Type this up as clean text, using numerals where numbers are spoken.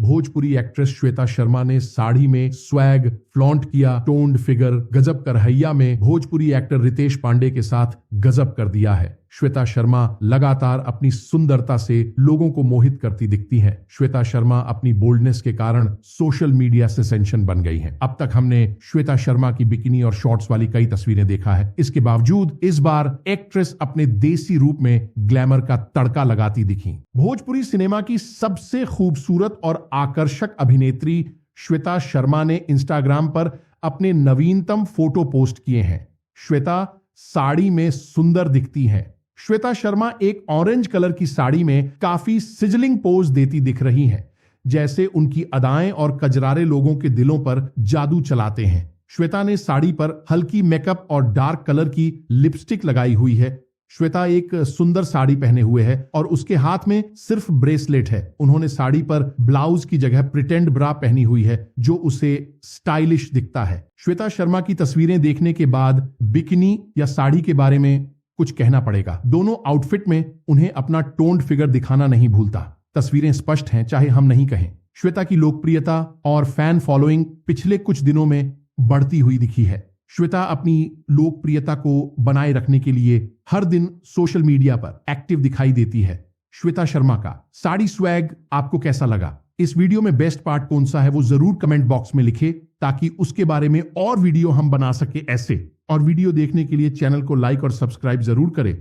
Bhojpuri actress Shweta Sharma ने साड़ी में swag flaunt किया, टोन्ड फिगर, गजब करहैया में भोजपुरी एक्टर रितेश पांडे के साथ गजब कर दिया है। श्वेता शर्मा लगातार अपनी सुंदरता से लोगों को मोहित करती दिखती हैं। श्वेता शर्मा अपनी बोल्डनेस के कारण सोशल मीडिया से सेंसेशन बन गई हैं। अब तक हमने श्वेता शर्मा की बिकिनी और शॉर्ट्स वाली कई तस्वीरें देखा है। इसके बावजूद इस बार एक्ट्रेस अपने देसी रूप में ग्लैमर का तड़का लगाती दिखी। भोजपुरी सिनेमा की सबसे खूबसूरत और आकर्षक अभिनेत्री श्वेता शर्मा ने इंस्टाग्राम पर अपने नवीनतम फोटो पोस्ट किए हैं। श्वेता साड़ी में सुंदर दिखती हैं। श्वेता शर्मा एक ऑरेंज कलर की साड़ी में काफी सिजलिंग पोज देती दिख रही हैं, जैसे उनकी अदाएं और कजरारे लोगों के दिलों पर जादू चलाते हैं। श्वेता ने साड़ी पर हल्की मेकअप और डार्क कलर की लिपस्टिक लगाई हुई है। श्वेता एक सुंदर साड़ी पहने हुए है और उसके हाथ में सिर्फ ब्रेसलेट है। उन्होंने साड़ी पर ब्लाउज की जगह प्रिटेंड ब्रा पहनी हुई है, जो उसे स्टाइलिश दिखता है। श्वेता शर्मा की तस्वीरें देखने के बाद बिकिनी या साड़ी के बारे में कुछ कहना पड़ेगा। दोनों आउटफिट में उन्हें अपना टोन्ड फिगर दिखाना नहीं भूलता। तस्वीरें स्पष्ट हैं, चाहे हम नहीं कहें। श्वेता की लोकप्रियता और फैन फॉलोइंग पिछले कुछ दिनों में बढ़ती हुई दिखी है। श्वेता अपनी लोकप्रियता को बनाए रखने के लिए हर दिन सोशल मीडिया पर एक्टिव दिखाई देती है। श्वेता शर्मा का साड़ी स्वैग आपको कैसा लगा? इस वीडियो में बेस्ट पार्ट कौन सा है वो जरूर कमेंट बॉक्स में लिखे, ताकि उसके बारे में और वीडियो हम बना सके ऐसे। और वीडियो देखने के लिए चैनल को लाइक और सब्सक्राइब जरूर करें।